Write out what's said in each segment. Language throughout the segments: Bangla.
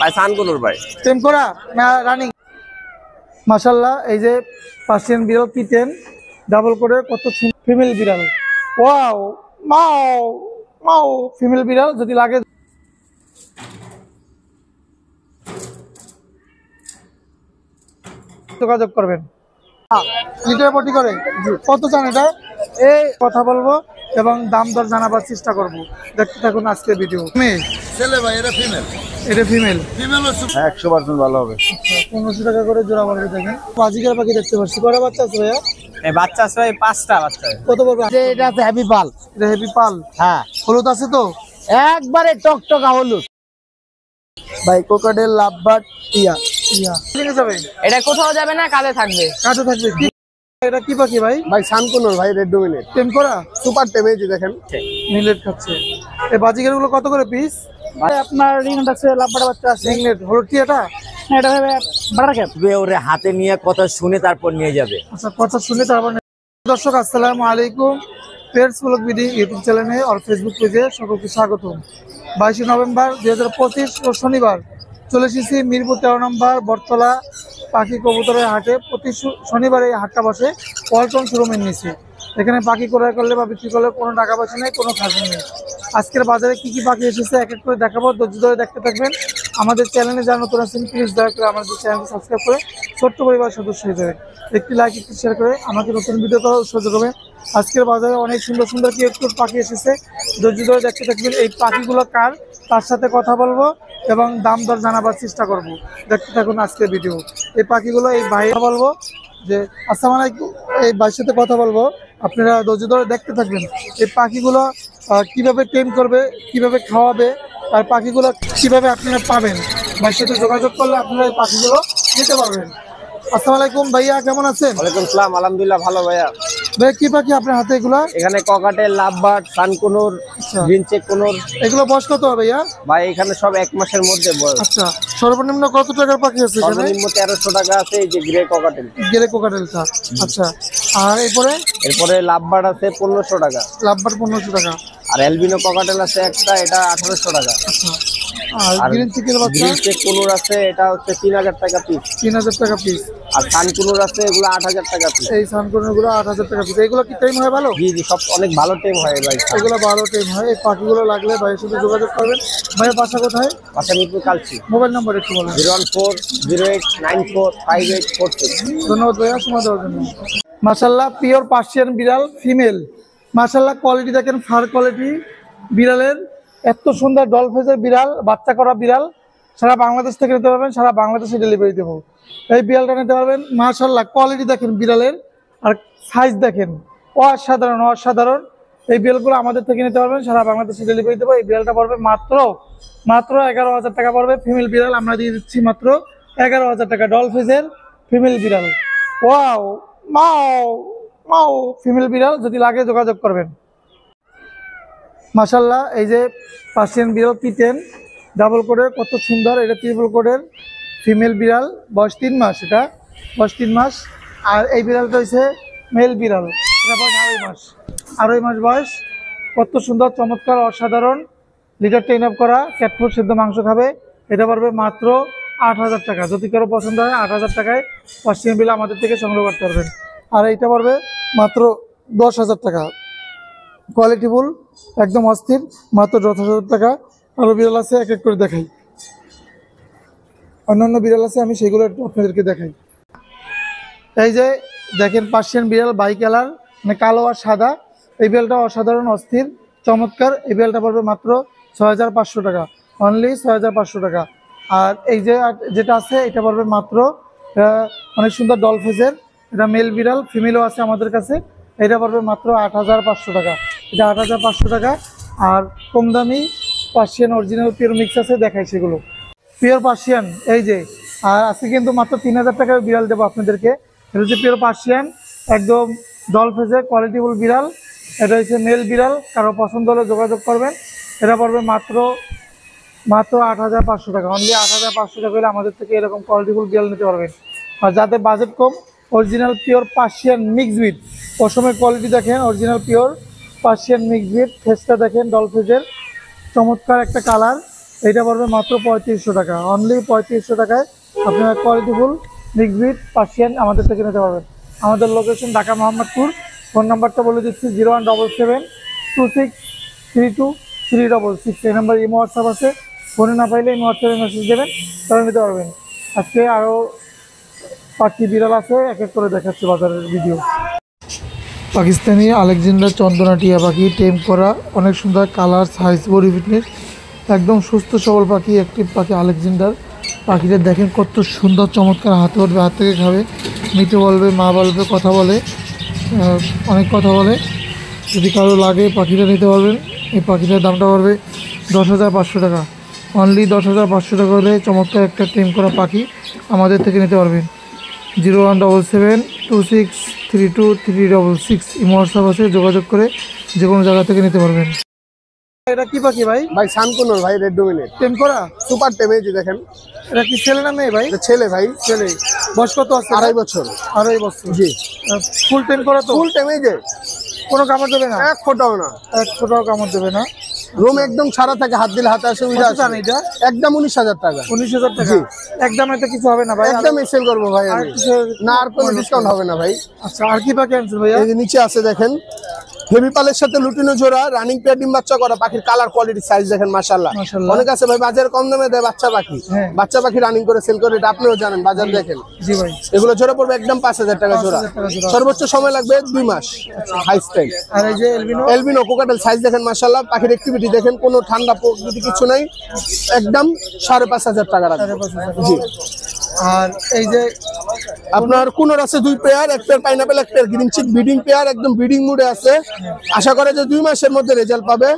ভাই সানকুনুর ভাই টেম করা না রানিং? মাশাআল্লাহ, এই যে পার্সিয়ান বিড়াল কিটেন ডাবল করে কত ফিমেল বিড়াল। ওয়াও, মাও মাও, ফিমেল বিড়াল যদি লাগে যোগাযোগ করবেন। লিটার পটি করে কত চান এটা? এই কথা বলবো এবং দাম দর জানাবার চেষ্টা করবো। দেখতে থাকুন আজকের ভিডিও। ছেলে ভাই, এটা ফিমেল। এটা ফিমেল। ফিমেল 100% ভালো হবে। 1500 টাকা করে জোড়া পড়বে। দেখেন বাজিকার পাখি দেখতে পাচ্ছি। কয়টা বাচ্চা আছে ভাইয়া? এই বাচ্চা আছে ভাই 5টা বাচ্চা। কত পড়বে? এটা আছে হেভি পাল। এটা হেভি পাল। হ্যাঁ, হলুদ আছে তো? একবারে টকটকা হলুদ ভাই কোকাটেল লাভবার্ড ইয়া ঠিক যাবে? এটা কোথাও যাবে না, কালে থাকবে। কাছে থাকবে। কি এটা কি পাখি ভাই? ভাই সানকুনুর ভাই, রেড ডোমিনেট টেম করা সুপার টেম। এই যে দেখেন মিলেট খাচ্ছে। এই বাজিকার গুলো কত করে পিস? ভাই আপনার রিংনেট আছে, লাভবার্ড বাচ্চা আছে। রিংনেট হলুদ কি এটা? এটা হবে বাটার ক্যাপ। ওরে হাতে নিয়ে কথা শুনে তারপর নিয়ে যাবে। আচ্ছা, কথা শুনে তারপর। দর্শক আসসালামু আলাইকুম, পেটস ব্লগ বিডি ইউটিউব চ্যানেলে আর ফেসবুক পেজে সকলকে স্বাগতম। 22 নভেম্বর 2025 ও শনিবার চলে এসেছি মিরপুর 13 নম্বর বটতলা পাখি কবুতরের হাটে। প্রতি শনিবার এই হাটটা বসে পল্টন শোরুমের নিচে। এখানে পাখি ক্রয় করলে বা বিক্রি করলে কোনো টাকা পয়সা নেই, কোনো খাজনা নেই। আজকের বাজারে কি কি পাখি এসেছে এক এক করে দেখাবো, ধৈর্য ধরে দেখতে থাকবেন। আমাদের চ্যানেলে যারা নতুন আছেন প্লিজ দয়া করে আমাদের চ্যানেলটি সাবস্ক্রাইব করে ছোট্ট পরিবার সদস্য হয়ে যাবে। একটি লাইক, একটি শেয়ার করে আমাকে নতুন ভিডিও করার উৎসাহ করবে। আজকের বাজারে অনেক সুন্দর সুন্দর কিউট পাখি এসেছে, ধৈর্য ধরে দেখতে থাকবেন। এই পাখিগুলো কার, তার সাথে কথা বলবো এবং দাম দর জানাবার চেষ্টা করব। দেখতে থাকুন আজকের ভিডিও। এই পাখিগুলো এই ভাই বলবো যে আসসালামু আলাইকুম, এই ভাইয়ের সাথে কথা বলবো, আপনারা ধৈর্য ধরে দেখতে থাকবেন। এই পাখিগুলো কিভাবে টেম করবে, কিভাবে খাওয়াবে, আর পাখিগুলো কিভাবে আপনারা পাবেন, ভাইয়ের সাথে যোগাযোগ করলে আপনারা এই পাখিগুলো নিতে পারবেন। আসসালামু আলাইকুম ভাইয়া, কেমন আছেন? ওয়ালাইকুম আসসালাম, আলহামদুলিল্লাহ ভালো ভাইয়া। ভাই কি পাখি আপনার হাতে এগুলো? এখানে ককাটেল, লাভবার্ড, সানকুনুর, গ্রিন চেক কুনুর। এগুলো বয়স কত হবে ভাইয়া? ভাই এখানে সব 1 মাসের মধ্যে বয়স। আচ্ছা, সর্বনিম্ন কত টাকার পাখি আছে এখানে? সর্বনিম্ন 1300 টাকা আছে। এই যে গ্রে ককাটেল, গেলে কোকাটেলটা। আচ্ছা, আর এরপরে লাভবার্ড আছে 1500 টাকা। লাভবার 1500 টাকা। আর অ্যালবিনো ককাটেল আছে একটা, এটা 1800 টাকা। আচ্ছা, আর আর গ্রিন চিকের বাচ্চা গ্রিন চেক কুনুর আছে, এটা হচ্ছে 3000 টাকা পিস। 3000 টাকা পিস। আর সানকুনুর আছে, এগুলো 8000 টাকা পিস। এই সানকর্নগুলো 8000 টাকা পিস। এগুলো কি টাইম হয় ভালো? জি জি, সব অনেক ভালো টেম হয় ভাই। এগুলো ভালো টাইম হয়। এই পাখিগুলো লাগলে ভাইয়ের সাথে যোগাযোগ করবেন। ভাইয়ের বাসা কোথায়? বাসা মিরপুর কালচি। মোবাইল নাম্বার একটু বলেন। 014089456। ধন্যবাদ ভাইয়া সময় দেওয়ার জন্য। মাশাআল্লাহ, পিওর পার্সিয়ান বিড়াল ফিমেল। মাশাআল্লাহ, কোয়ালিটি দেখেন, ফার কোয়ালিটি বিড়ালের। এত সুন্দর ডল ফেজের বিড়াল, বাচ্চা করা বিড়াল। সারা বাংলাদেশ থেকে নিতে পারবেন, সারা বাংলাদেশে ডেলিভারি দেবো। এই বিড়ালটা নিতে পারবেন। মাশাআল্লাহ, কোয়ালিটি দেখেন বিড়ালের, আর সাইজ দেখেন, অসাধারণ অসাধারণ। এই বিড়ালগুলো আমাদের থেকে নিতে পারবেন, সারা বাংলাদেশে ডেলিভারি দেবো। এই বিড়ালটা পড়বে মাত্র 11,000 টাকা পড়বে। ফিমেল বিড়াল আমরা দিয়ে দিচ্ছি মাত্র 11,000 টাকা। ডল ফেজের ফিমেল বিড়াল। ওয়াও, মাও মাও, ফিমেল বিড়াল যদি লাগে যোগাযোগ করবেন। মাশাআল্লাহ, এই যে পার্সিয়ান বিড়াল কিটেন ডাবল কোডের কত সুন্দর। এটা ট্রিপল কোডের ফিমেল বিড়াল, বয়স 3 মাস। এটা বয়স 3 মাস। আর এই বিড়ালটা হচ্ছে মেল বিড়াল, এটা বয়স 2.5 মাস। 2.5 মাস বয়স। কত সুন্দর, চমৎকার, অসাধারণ। লিটার ট্রেন আপ করা, ক্যাটফুড সিদ্ধ মাংস খাবে। এটা পড়বে মাত্র 8000 টাকা। যদি কারো পছন্দ হয় 8000 টাকায় পার্সিয়ান বিড়াল আমাদের থেকে সংগ্রহ করতে পারবেন। আর এইটা পড়বে মাত্র 10,000 টাকা। কোয়ালিটিফুল, একদম অস্থির, মাত্র 10,000 টাকা। আরও বিড়াল আছে, এক এক করে দেখাই। অন্যান্য বিড়াল আছে, আমি সেগুলো একটু আপনাদেরকে দেখাই। এই যে দেখেন পার্সিয়ান বিড়াল বাই কালার, মানে কালো আর সাদা। এই বিড়ালটা অসাধারণ, অস্থির, চমৎকার। এই বিড়ালটা পড়বে মাত্র 6500 টাকা, অনলি 6500 টাকা। আর এই যে যেটা আছে এটা পড়বে মাত্র, অনেক সুন্দর ডল ফেজের, এটা মেল বিড়াল, ফিমেলও আছে আমাদের কাছে। এটা পড়বে মাত্র 8500 টাকা। এটা 8500 টাকা। আর কম দামি পার্সিয়ান অরিজিনাল পিওর মিক্স আছে, দেখাই সেগুলো। পিওর পার্সিয়ান এই যে, আর আজকে কিন্তু মাত্র 3000 টাকার বিড়াল দেবো আপনাদেরকে। এটা হচ্ছে পিওর পার্সিয়ান, একদম ডল ফেজের কোয়ালিটিফুল বিড়াল। এটা হচ্ছে মেল বিড়াল, কারো পছন্দ হলে যোগাযোগ করবেন। এটা পড়বে মাত্র 8500 টাকা, অনলি 8500 টাকা হলে আমাদের থেকে এরকম কোয়ালিটিফুল বিড়াল নিতে পারবেন। আর যাদের বাজেট কম, original pure Persian mix breed, পশমের কোয়ালিটি দেখেন, original pure Persian mix breed. ফেসটা দেখেন ডল ফেজের, চমৎকার একটা কালার। এটা পড়বে মাত্র 3500 টাকা, অনলি 3500 টাকায় আপনারা কোয়ালিটিফুল মিক্স ব্রিড পার্সিয়ান আমাদের থেকে নিতে পারবেন। আমাদের লোকেশন ঢাকা মোহাম্মদপুর। ফোন নাম্বারটা বলে দিচ্ছি 01772632366। এই নাম্বার ইমো হোয়াটসঅ্যাপ আছে, ফোনে না পাইলে ইমো হোয়াটসঅ্যাপে মেসেজ দেবেন, তাহলে নিতে পারবেন। আজকে আরও পাখি বিড়াল আছে, এক এক করে দেখাচ্ছি বাজারের ভিডিও। পাকিস্তানি আলেকজান্ডার চন্দনা টিয়া পাখি, টেম করা, অনেক সুন্দর কালার, সাইজ, বডি ফিটনেস, একদম সুস্থ সবল পাখি, অ্যাক্টিভ পাখি আলেকজান্ডার। পাখিটা দেখেন কত সুন্দর চমৎকার, হাতে উঠবে, হাত থেকে খাবে, মিঠে বলবে, মা বলবে, কথা বলে, অনেক কথা বলে। যদি কারো লাগে পাখিটা নিতে পারবেন। এই পাখিটার দামটা পড়বে 10,500 টাকা, অনলি 10,500 টাকা হলে চমৎকার একটা টেম করা পাখি আমাদের থেকে নিতে পারবেন। 01772632366 ইমো হোয়াটসঅ্যাপ আছে, যোগাযোগ করে যে কোনো জায়গা থেকে নিতে পারবেন। এটা কি পাখি ভাই? ভাই সানকুনোর ভাই, রেড ডোমিনেট, টেম করা সুপার টেম। এই যে দেখেন, এটা কি ছেলে না মেয়ে ভাই? এটা ছেলে ভাই, ছেলে। বয়স কত আছে? 2.5 বছর। 2.5 বছর। জি, ফুল টেম করা তো? ফুল টেম। এই যে কোনো কামড় দেবে না? এক ফোটাও না, এক ফোটাও কামড় দেবে না। রুম একদম সারা থাকে, হাত দিলে হাতে আসে। কত দাম এটা? একদম 19,000 টাকা। 19,000 টাকা। জি। একদম এটা কিছু হবে না ভাই? একদম সেল করবো ভাই আর আমি। কিছু- না, আর কোনো ডিসকাউন্ট হবে না ভাই। আচ্ছা, আর কি পাখি আনছেন ভাইয়া? এই যে নিচে আছে দেখেন, হেভি পালের সাথে লুটিনো জোড়া, রানিং পেয়ার, ডিম বাচ্চা করা পাখির কালার কোয়ালিটি সাইজ দেখেন, মাশাআল্লাহ। মাশাআল্লাহ। অনেক আছে ভাই বাজারে কম দামে দেয় বাচ্চা পাখি, হ্যাঁ। বাচ্চা পাখি রানিং করে সেল করে, এটা আপনিও জানেন, বাজার দেখেন। জি ভাই। এগুলো জোড়া পড়বে একদম 5,000 টাকা জোড়া। 5,000 টাকা জোড়া। সর্বোচ্চ সময় লাগবে 2 মাস। হাই স্টাইল আর এই যে এলবিনো? এলবিনো কোকাটেল সাইজ দেখেন, মাশাআল্লাহ। পাখির অ্যাক্টিভিটি দেখেন, কোনো ঠান্ডা প্রকৃতি কিছু নাই, একদম 5,500 টাকা রাখবে। 5,500 জি। আর এই যে আপনার কুনোর আছে 2 পেয়ার, এক পেয়ার পাইনাপেল, এক pair green cheek, breeding pair, একদম ব্রিডিং মুডে আছে। আশা করে যে 2 মাসের মধ্যে রেজাল্ট পাবে।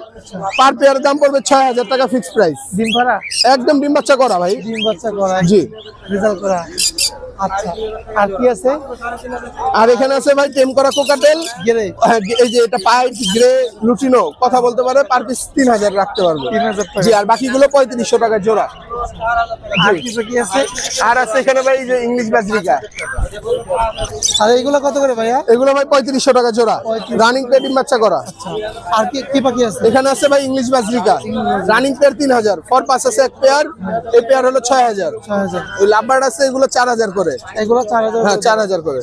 পার পেয়ার দাম পড়বে 6,000 টাকা, ফিক্সড প্রাইস। ডিম পাড়া? একদম ডিম বাচ্চা করা ভাই। ডিম বাচ্চা করা? জি। রেজাল্ট করা। আচ্ছা, আর কি আছে? আর এখানে আছে ভাই টেম করা কোকাটেল, গেরে? এই যে এটা পাইট গ্রে লুটিনো, কথা বলতে পারে, পার পিস 3,000 রাখতে পারবে। 3,000 টাকা। জি। আর বাকিগুলো 3500 টাকা জোড়া। আর কি পাখি আছে? আর আছে এখানে ভাই যে ইংলিশ বাজরিকা, আর এইগুলো কত করে ভাইয়া? এগুলো ভাই 3500 টাকা জোড়া, 3500 রানিং পেয়ার, ডিম বাচ্চা করা। আচ্ছা, আর কি কি পাখি আছে? এখানে আছে ভাই ইংলিশ বাজরিকা, রানিং পেয়ার 3,000, ফর পাস আছে এক পেয়ার, এই পেয়ার হলো 6,000। 6,000। ওই লাভবার্ড আছে, এগুলো 4,000 করে। এগুলো 4,000? হ্যাঁ, 4,000 করে।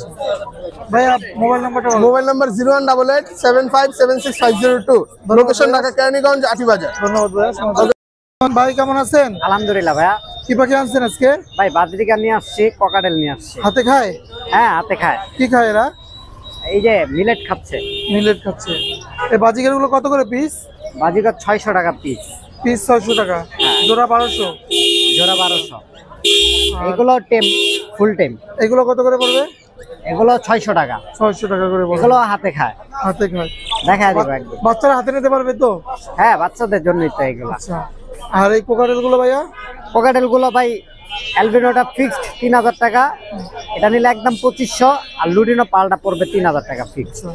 ভাইয়া মোবাইল নাম্বারটা বলো। Mobile number 01887576502, location Dhaka Keraniganj, Atibazar. ধন্যবাদ ভাইয়া। ভাই কেমন আছেন? আলহামদুলিল্লাহ ভাইয়া। কি পাখি আনছেন আজকে? ভাই বাজরিকা নিয়ে আসছি, ককাটেল নিয়ে আসছি। হাতে খায়? হ্যাঁ, হাতে খায়। কি খায় এরা? এই যে মিলেট খাচ্ছে। মিলেট খাচ্ছে। এই বাজিকার গুলো কত করে পিস? বাজিকা 600 টাকা পিস, পিস 600 টাকা, জোড়া 1200, জোড়া 1200। এগুলো টেম, ফুল টেম। এগুলো কত করে পড়বে? এগুলো 600 টাকা। 600 টাকা করে পড়বে। এগুলো হাতে খায়, হাতে খায়। দেখা দেবো একদম। বাচ্চারা হাতে নিতে পারবে তো? হ্যাঁ, বাচ্চাদের জন্যই তো এগুলো। আচ্ছা, আর এই কোকাটেল গুলো ভাইয়া? ককাটেল গুলো ভাই, অ্যালবিনোটা ফিক্সড 3,000 টাকা, এটা নিলে একদম 2500। আর লুটিনো পালটা পড়বে 3,000 টাকা ফিক্সড।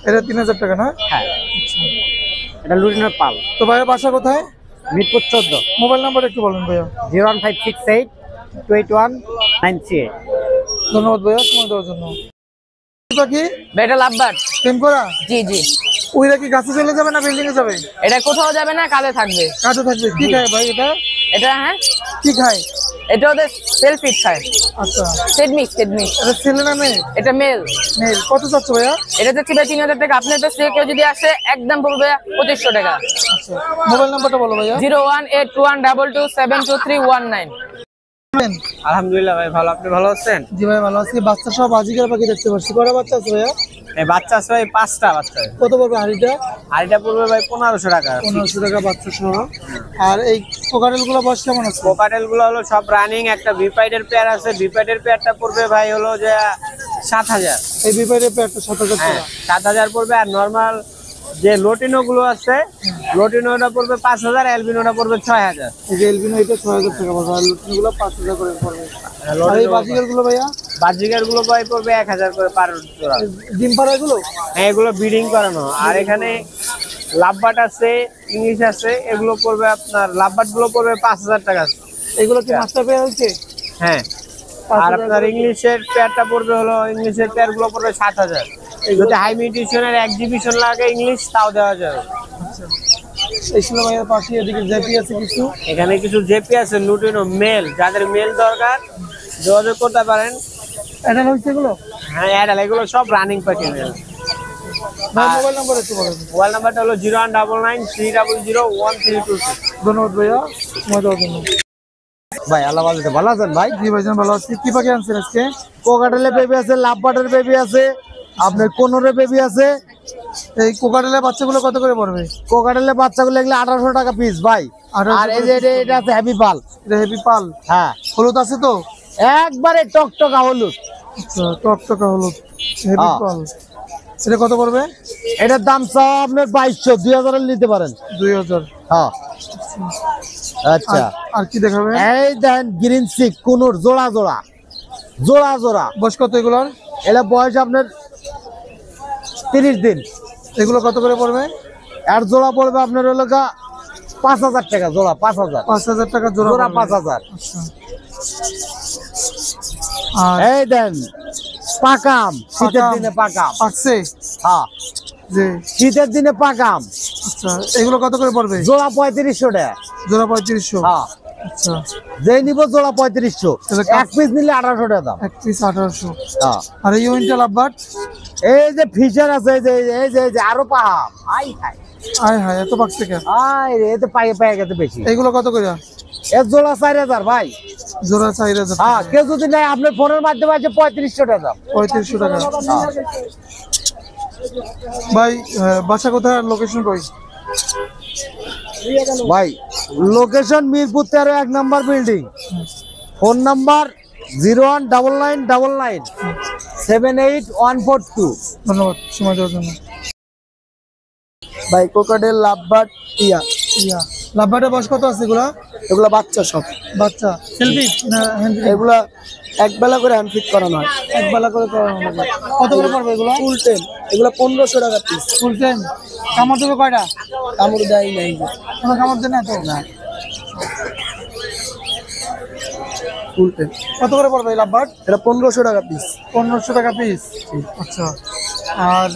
এটা 3,000 টাকা না? হ্যাঁ, এটা লুটিনোর পাল। তো ভাইয়া বাসা কোথায়? মিরপুর 14, মোবাইল নাম্বার একটু বলেন ভাইয়া। 01568 281 938। ধন্যবাদ ভাইয়া সময় দেওয়ার জন্য। কি পাখি? এটা লাভবার্ড। টেম করা? জি জি। ওইরা কি গাছে চলে যাবে না বিল্ডিং এ যাবে? এটা কোথাও যাবে না, কাঁধে থাকবে। কাছে থাকবে। কি খায় ভাই এটা? এটা হ্যাঁ, কি খায়? এটা ওদের সেলফ ফিট খায়। আচ্ছা, সেডমিক্স। এটা ছেলে না মেয়ে? এটা মেল। মেয়ে। কত চাচ্ছ ভাইয়া? এটা যাচ্ছে ভাই 3,000 টাকা। আপনার কাছ থেকে কেউ যদি আসে একদম পড়বে 2500 টাকা। আচ্ছা, মোবাইল নাম্বারটা বলো ভাইয়া। 01821227319। আলহামদুলিল্লাহ ভাই, ভালো। আপনি ভালো আছেন? জি ভাই ভালো আছি। বাচ্চা সব বাজিকার পাখি দেখতে পাচ্ছি। কটা বাচ্চা আছে ভাইয়া? এই বাচ্চা আছে ভাই 5টা বাচ্চা। কত পড়বে হাড়িটা? আর এটা পড়বে ভাই 1500 টাকা। 1500 টাকা বাচ্চা সহ। আর এই কোকাটেল গুলো বয়স কেমন আছে? কোকাটেল গুলো হলো সব রানিং। একটা বিপাইডের পেয়ার আছে, বিপাইডের পেয়ারটা পড়বে ভাই হলো যে 7,000। এই বিপাইডের পেয়ারটা 7,000 হ্যাঁ, টাকা। 7,000 পড়বে। আর নরমাল যে লোটিনো গুলো আছে, লোটিনোটা পড়বে 5,000, অ্যালবিনোটা পড়বে 6,000। এই যে এলবিনো এটা 6,000 টাকা পড়বে, আর লুটিন গুলো 5,000 করে পড়বে। আর এই বাজিকার গুলো ভাইয়া? বাজিকার গুলো ভাই পড়বে 1,000 করে পার জোড়া। ডিম পাড়া গুলো? হ্যাঁ, এগুলো ব্রিডিং করানো। আর এখানে লাভবার্ড আছে, ইংলিশ আছে, এগুলো পড়বে আপনার, লাভবার্ড গুলো পড়বে 5,000 টাকা। এগুলো কি মাস্টার পেয়ার হচ্ছে? হ্যাঁ। আর আপনার ইংলিশের পেয়ারটা পড়বে হলো, ইংলিশের পেয়ার গুলো পড়বে 7,000। যদি হাই মিউটেশনের এক্সিবিশন লাগে ইংলিশ, তাও দেওয়া যাবে। এই ছিল ভাইয়ের পাশে এদিকে জেপি আছে কিছু। এখানে কিছু জেপি আছে লুটিনো মেল, যাদের মেল দরকার যোগাযোগ করতে পারেন। এটা হচ্ছে এগুলো। হ্যাঁ অ্যাডাল এগুলো সব রানিং পাখি মেল। ভাই মোবাইল নাম্বার একটু বলেন। মোবাইল নাম্বারটা হলো 01993001326। ধন্যবাদ ভাইয়া, সময় দেওয়ার জন্য। ভাই আল্লাহ ভালো ভালো আছেন ভাই? জি ভাইজান ভালো আছি। কি পাখি আনছেন আজকে? কোকাটেলের বেবি আছে, লাভবার্ডের বেবি আছে, আপনার কোনরের বেবি আছে। এই কোকাটেলের বাচ্চাগুলো কত করে পড়বে? কোকাটেলের বাচ্চাগুলো এগুলো 1800 টাকা পিস ভাই। 1800 আর এই যে এটা আছে হ্যাপি পাল। এটা হেভি পাল। হ্যাঁ হলুদ আছে তো? একবারে টকটকা হলুদ। আচ্ছা, টকটকা হলুদ হেভি হ্যাঁ। পাল। এটা কত পড়বে? এটার দাম চাও আপনার 2200, 2000 এর নিতে পারেন। 2000। হ্যাঁ আচ্ছা। আর কি দেখাবেন? এই দেখেন গ্রিন চিক কুনুর জোড়া জোড়া জোড়া জোড়া। বয়স কত এগুলোর? এটা বয়স আপনার 30 দিন। এগুলো কত করে পড়বে? আর জোড়া পড়বে আপনার হলো 5000 টাকা জোড়া। 5000 5000 টাকা জোড়া জোড়া পড়বে। 5000। আচ্ছা। আর এই দেন পাকাম, শীতের পাকাম। দিনে পাকাম। পাকছে হ্যাঁ যে। শীতের দিনে পাকাম। আচ্ছা, এগুলো কত করে পড়বে? জোড়া 3500 টাকা। জোড়া 3500। হ্যাঁ আচ্ছা, যে নিব জোড়া 3500, তাহলে এক পিস নিলে 1800 টাকা দাম। এক পিস 1800। হ্যাঁ আর এই উইন্টার লাভবার্ড? এই যে ফিচার আছে, এই যে আরো পাহাম। আই হাই আয় হায়, এত পাকছে কেন? আই রে, এতে পায়ে পায়ে গেছে বেশি। এগুলো কত করে? এর জোড়া 4000 ভাই। জোড়া 4000। হ্যাঁ কেউ যদি নাই আপনার ফোনের মাধ্যমে আছে 3500 টাকা দাম। 3500 টাকা। ভাই বাসা কোথায়, লোকেশন কই? ভাই location Mirpur 13, 1 number building. Phone number 01199778142। ধন্যবাদ সময় দেওয়ার জন্য। ভাই কোকাটেল লাভবার্ড টিয়া। ইয়া লাভবার্ডের বয়স কত আছে এগুলা? এগুলা বাচ্চা সব। বাচ্চা সেলফি না হ্যান্ড? এগুলা এক বেলা করে হ্যান্ড ফিট করানো হয়। এক বেলা করে করানো হবে। কত করে পড়বে এগুলো? ফুল টেম এগুলা 1500 টাকা পিস। Full time. কামড় দেবে কয়টা? কামড় দেয় নাই। কোনো কামড় দেয় না তো? না। ফুল টেম কত করে পড়বে এই লাভবার্ড? এটা 1500 টাকা পিস। 1500 টাকা পিস। আচ্ছা। আর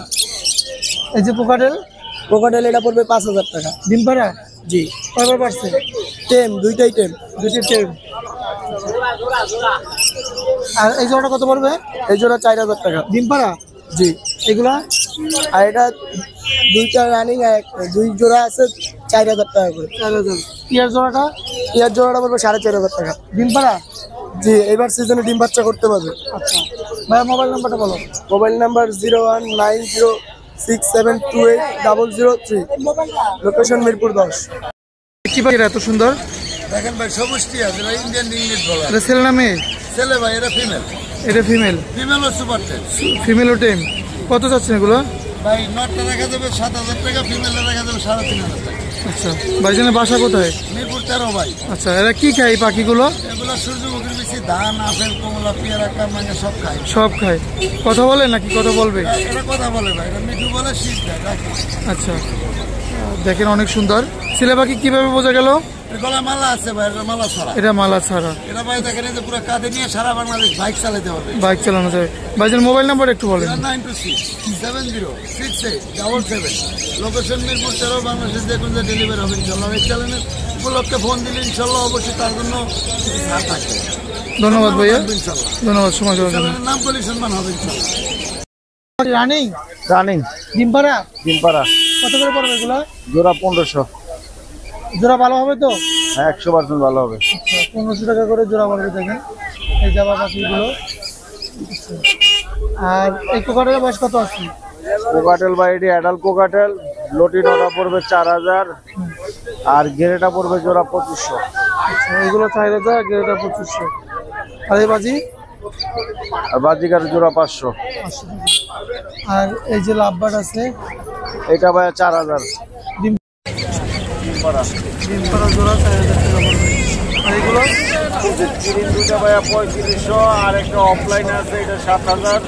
এই যে কোকাটেল? কোকাটেল এটা পড়বে 5000 টাকা। ডিম পাড়া? জি। কয়বার পারছে? টেম, দুইটাই টেম। দুটি টাইম। আর এই জোড়াটা কত পড়বে? এই জোড়া 4000 টাকা। ডিম পাড়া? জি। এগুলা? আর এটা দুইটা রানিং, দুই জোড়া আছে 4000 টাকা করে। 4000। টিয়ার জোড়াটা? ইয়ার জোড়াটা পড়বে 4500 টাকা। ডিম পাড়া? জি, এবার সিজনে ডিম বাচ্চা করতে পারবে। আচ্ছা ভাইয়া মোবাইল নাম্বারটা বলো। Mobile number 01906728003। লোকেশন মিরপুর 10। কি পাখি এত সুন্দর? দেখেন ভাই সবুজটি আছে, এরা ইন্ডিয়ান ইংলিশ বলা। এটা ছেলে না মেয়ে? ছেলে ভাই, এটা ফিমেল। এটা ফিমেল। ফিমেল ও সুপার টেন। ফিমেল ও টেম। কত যাচ্ছেন এগুলো? ভাই নটটা রাখা যাবে 7000 টাকা, ফিমেলটা রাখা যাবে 3500 টাকা। আচ্ছা ভাইজানের বাসা কোথায়? মিরপুর 13 ভাই। আচ্ছা এরা কি খায় এই পাখিগুলো? এগুলো সূর্যমুখীর বেশি ধান, আপেল, কমলা, পেয়ারা, কামরাঙ্গা সব খায়। সব খায়। কথা বলে নাকি কথা বলবে? এটা কথা বলে ভাই, এটা মিঠু বলে, শীত দেয়, রাখি। আচ্ছা দেখেন অনেক সুন্দর। ছেলে পাখি কিভাবে বোঝা গেল? এর গলায় মালা আছে ভাই, এটা মালা ছাড়া। এটা মালা ছাড়া। এটা ভাই দেখেন এই যে পুরো কাঁধে নিয়ে সারা বাংলাদেশ বাইক চালাতে হবে। বাইক চালানো যাবে। ভাইজান মোবাইল নাম্বার একটু বলেন। 926706877। লোকেশন মিরপুর 13, বাংলাদেশের যে কোনো ডেলিভারি হবে ইনশাল্লাহ। এই চ্যানেলের উপলক্ষে ফোন দিলে ইনশাল্লাহ অবশ্যই তার জন্য কিছু ছাড় থাকবে। ধন্যবাদ ভাইয়া, ইনশাল্লাহ ধন্যবাদ সময় দেওয়ার জন্য। চ্যানেলের নাম করলে সম্মান হবে ইনশাল্লাহ। রানিং রানিং ডিম পাড়া? ডিম পাড়া। কত করে পড়বে এগুলো? জোড়া 1500। জোড়া ভালো হবে তো? হ্যাঁ 100% ভালো হবে। আচ্ছা 1500 টাকা করে জোড়া পড়বে। দেখেন এই জামা পাখিগুলো। আর এই কোকাটেলের বয়স কত আছে? কোকাটেল বা এটি অ্যাডাল্ট কোকাটেল। লটিনোটা পড়বে 4000 আর গেরেটা পড়বে জোড়া 2500। আচ্ছা এগুলো 4000, এটা 2500। আর এই বাজি? আর বাজিকার জোড়া 500। আর এই যে লাভবার্ড আছে এটা ভাই 4000। ডিম পাড়া জোড়া 4000 টাকা পড়বে। আর এগুলো? গ্রিন দুটা ভাই 3500 আর একটা অফলাইন আছে, এটা 7000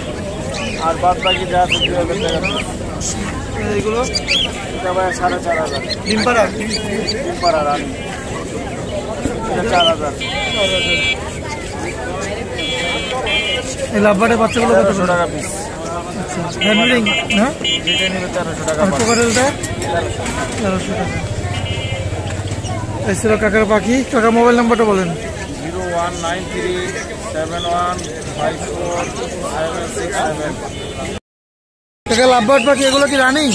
আর বাদ বাকি যা আছে 2000 টাকা। এগুলো? এটা ভাই 4500। ডিম পাড়া? ডিম পাড়া রানি, এটা 4000। এই লাভবার্ডের বাচ্চাগুলো কত 1300 টাকা পিস। আচ্ছা হ্যান্ডলিং না? যেটা নিবে 1300 টাকা। আর কোকাটেলটা 1300 টাকা। এই ছিল কাকার পাখি। কাকা মোবাইল নাম্বারটা বলেন। 019371545767। কাকা লাভবার্ড পাখি এগুলো কি রানিং?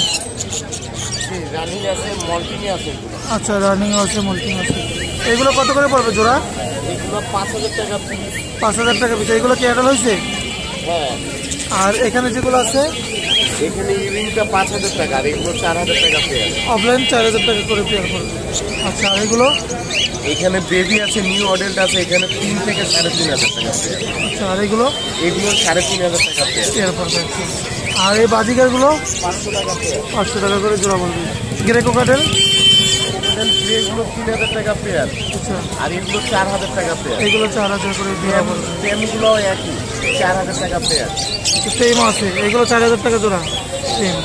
রানিং আছে, মল্টিং আছে। আচ্ছা রানিং আছে, মল্টিং আছে। এগুলো কত করে পড়বে জোড়া? এগুলো 5000 টাকা পিস। 5000 টাকা পিস। এগুলো কি অ্যাডাল হয়েছে? হ্যাঁ। আর এখানে যেগুলো আছে এখানে ইভিংটা 5000 টাকা, আর এগুলো 4000 টাকা পেয়ার। অফলাইন 4000 টাকা করে পেয়ার পড়বে। আচ্ছা আর এগুলো? এখানে বেবি আছে, নিউ অডেল্ট আছে, এখানে 3 থেকে 3500 টাকা পেয়ার। আচ্ছা আর এগুলো? এগুলো 3500 টাকা পেয়ার। পেয়ার পড়বে। আর এই বাজিকারগুলো 500 টাকা পেয়ার। 500 টাকা করে জোড়া পড়বে। Grey cockatiel? এগুলো 3000 টাকা পেয়ার। আচ্ছা আর এগুলো 4000 টাকা পেয়ার। এগুলো 4000 করে জোড়া পড়বে। টেমগুলো একই 4000 টাকা পেয়ার। সেম আছে, এগুলো 4000 টাকা জোড়া সেম।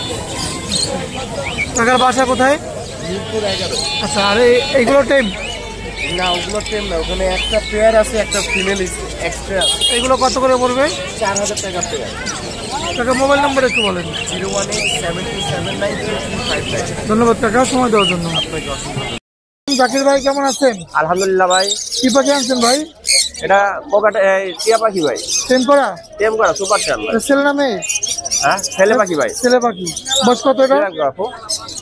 টাকার বাসা কোথায়? মিরপুর 11। আচ্ছা আর এইগুলো টেম? না, ওগুলো টেম না, ওখানে একটা পেয়ার আছে, একটা ফিমেল এক্সট্রা আছে। এগুলো কত করে পড়বে? 4000 টাকা পেয়ার। কাকা মোবাইল নাম্বার একটু বলেন। 01872793259। ধন্যবাদ কাকা সময় দেওয়ার জন্য। জাকির ভাই কেমন আছেন? আলহামদুলিল্লাহ ভাই। কি পাখি আনছেন ভাই? এটা টিয়া পাখি ভাই। টেম করা? টেম করা সুপার টেম। এটা ছেলে না মেয়ে? হ্যাঁ ছেলে পাখি ভাই। ছেলে পাখি। বয়স কত এটা? কি লাগবে আপু?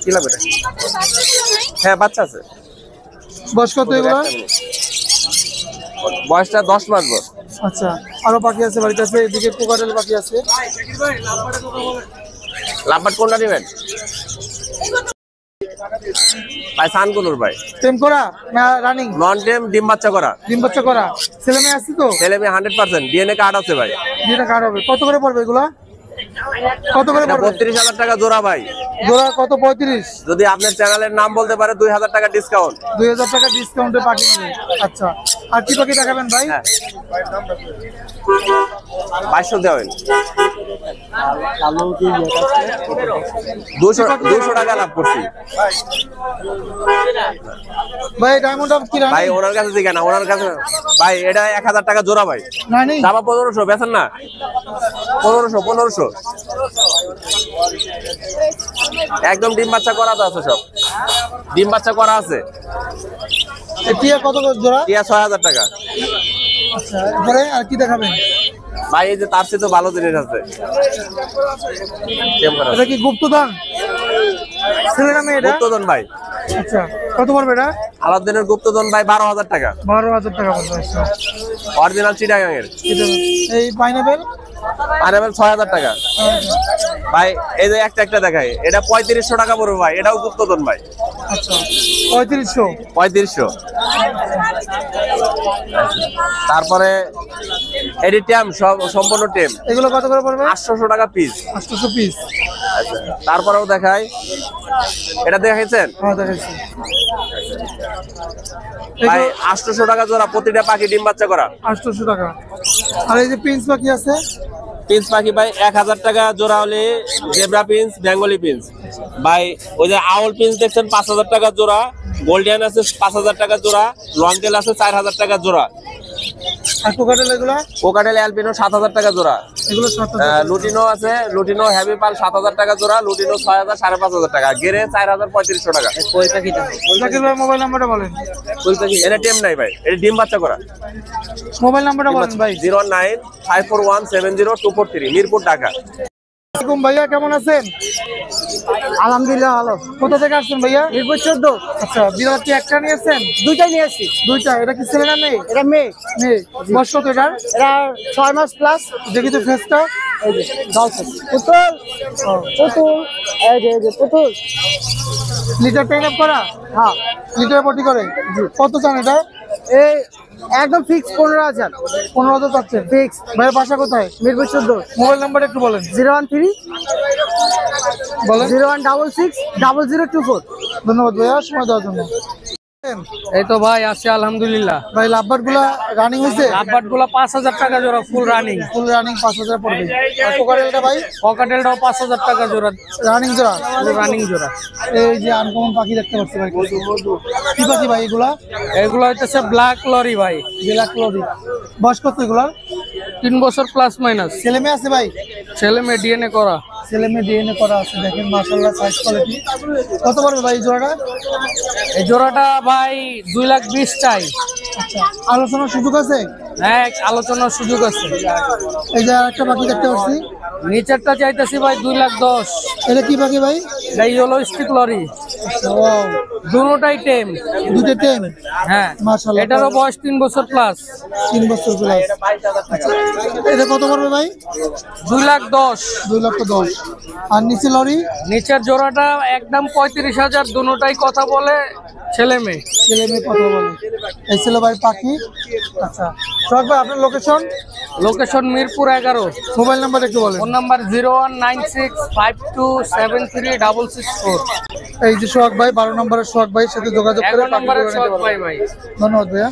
কি লাগবে এটা? হ্যাঁ বাচ্চা আছে। বয়স কত এগুলো? বয়সটা 10 মাস বয়স। আচ্ছা আরো পাখি আছে বাড়িতে আছে, এদিকে কোকাটেল পাখি আছে। লাভবাট কোনটা নেবেন ভাই? সানকুনুর ভাই। টেম করা না রানিং? নন টেম, ডিম বাচ্চা করা। ডিম বাচ্চা করা। ছেলে মেয়ে আছে তো? ছেলে মেয়ে 100%, ডিএনএ কার্ড আছে ভাই। যেটা কার্ড হবে। কত করে পড়বে এগুলা? কত করে পড়বে? 32,000 টাকা জোড়া ভাই। জোড়া কত? 35। যদি আপনার চ্যানেলের নাম বলতে পারে 2000 টাকা ডিসকাউন্ট। 2000 টাকা ডিসকাউন্টে পাখি নেবে। আচ্ছা আর কি পাখি দেখাবেন ভাই? হ্যাঁ 2200 দেবেন। 200 টাকা লাভ করছি ভাই। ডায়মন্ড অফ কি ভাই, রানিং? ওনার কাছে জিজ্ঞাসা না, ওনার কাছে ভাই। এটা 1000 টাকা জোড়া ভাই। রানিং? দাম 1500 বেচেন না? 1500 একদম ডিম বাচ্চা করা তো আছে, সব ডিম বাচ্চা করা আছে। টিয়া কত করে জোড়া? টিয়া 6000 টাকা। আচ্ছা এরপরে আর কি দেখাবেন ভাই? এই যে তার চেয়ে তো ভালো জিনিস আছে। এটা কি গুপ্তধন? ছেলে না মেয়ে এটা? গুপ্তধন ভাই। আচ্ছা কত পড়বে এটা? আলাদিনের গুপ্তধন ভাই 12000 টাকা। 12000 টাকা পড়বে। আচ্ছা অরিজিনাল চিটাগাং এর। এই পাইনাপেল? পাইনাপেল 6000 টাকা ভাই। এই যে একটা দেখাই, এটা 3500 টাকা পড়বে ভাই। এটাও গুপ্তধন ভাই। আচ্ছা 3500। 3500। তারপরে এডি টেম, সম্পূর্ণ টেম। এগুলো কত করে পড়বে? 800 টাকা পিস। 800 পিস। আচ্ছা তারপরেও দেখাই, এটা দেখেছেন হ্যাঁ দেখাচ্ছি। ভাই 800 টাকা জোড়া, প্রতিটা পাখি ডিম বাচ্চা করা। 800 টাকা। আর এই যে প্রিন্স পাখি আছে? পিন্স পাখি ভাই 1000 টাকা জোড়া হলে জেব্রা পিন্স, বেঙ্গলি পিন্স ভাই। ওই যে আউল পিন্স দেখছেন 5000 টাকা জোড়া। গোল্ডিয়ান আছে 5000 টাকা জোড়া। লংটেল আছে 4000 টাকা জোড়া। আর কোকাটেল এগুলো? কোকাটেল অ্যালবিনো 7000 টাকা জোড়া। এগুলো 7000। লুটিনো আছে, লুটিনো হেভি পাল 7000 টাকা জোড়া। লুটিনো 6000, 5500 টাকা। গেরে 4000, 3500 টাকা। জাকির ভাই মোবাইল নাম্বারটা বলেন। এটা টেম নাই ভাই, এটা ডিম বাচ্চা করা। মোবাইল নাম্বারটা বলেন ভাই। 09541702443, মিরপুর, ঢাকা। আসসালামু ভাইয়া কেমন আছেন? আলহামদুলিল্লাহ ভালো। কোথা থেকে আসছেন ভাইয়া? মিরপুর 14। আচ্ছা বিড়াল কি একটা নিয়েছেন? দুইটাই নিয়ে আসছি। দুইটা। এটা কি ছেলে না মেয়ে? এটা মেয়ে। মেয়ে। বয়স কত এটার? এটা 6 মাস প্লাস। দেখি তো ফেসটা। এই যে গালফেস পুতুল। পুতুল এই যে পুতুল। লিটার ট্রেন আপ করা? হ্যাঁ লিটার পটি করে? কত চান এটা? এই একদম ফিক্স 15000। 15,000 চাচ্ছেন? ফিক্স। ভাইয়ের বাসা কোথায়? মিরপুর 14। মোবাইল নাম্বার একটু বলেন। 013 বলেন। 0166 0024। ধন্যবাদ ভাইয়া সময় দেওয়ার জন্য। এই তো ভাই আছে আলহামদুলিল্লাহ। ভাই লাভবার্ড গুলা রানিং হয়েছে? লাভবার্ড গুলা 5000 টাকা জোড়া, ফুল রানিং। ফুল রানিং 5000 পড়বে। আর কোকাটেলটা ভাই? ককাটেলটাও 5000 টাকা জোড়া, রানিং জোড়া? রানিং জোড়া। এই যে আনকমন পাখি দেখতে পাচ্ছি ভাই। কি পাখি ভাই এগুলা? এগুলো হইতেছে ব্ল্যাক লরি ভাই। Black lorry. বয়স কত এগুলা? 3 বছর প্লাস মাইনাস। ছেলে মেয়ে আছে ভাই? ছেলে মেয়ে ডিএনএ করা। ছেলে মেয়ে ডিএনএ করা আছে, দেখেন মাশাআল্লাহ সাইজ কোয়ালিটি। কত পড়বে ভাই এই জোড়াটা? এই জোড়াটা ভাই 2,20,000 চাই। আচ্ছা, আলোচনার সুযোগ আছে? হ্যাঁ, আলোচনার সুযোগ আছে। এই যে একটা পাখি দেখতে পাচ্ছি, নিচেরটা চাইতেছি ভাই 2,10,000। এটা কি পাখি ভাই? এই ইয়েলো স্টিক লরি, ওয়াও, দুটোটাই টেম। দুটো টেম? হ্যাঁ মাশাআল্লাহ। এটারও বয়স 3 বছর প্লাস। 3 বছর প্লাস। আচ্ছা, এটা কত পড়বে ভাই? 2,10,000। 2,10,000। আর নিচে লরি? নিচের জোড়াটা একদম 35,000। দুটোটাই কথা বলে, ছেলে মেয়ে। ছেলে মেয়ে কথা বলে। এই ছিল ভাই পাখি। আচ্ছা সোহাগ ভাই, আপনার location? Location Mirpur 11। Mobile number একটু বলেন। Phone number 019652736664। এই যে সোহাগ ভাই, 12 নম্বরের সোহাগ ভাইয়ের সাথে যোগাযোগ করে 11 পাখি নম্বরের নিতে শখ পারবেন। ভাই। ধন্যবাদ ভাইয়া।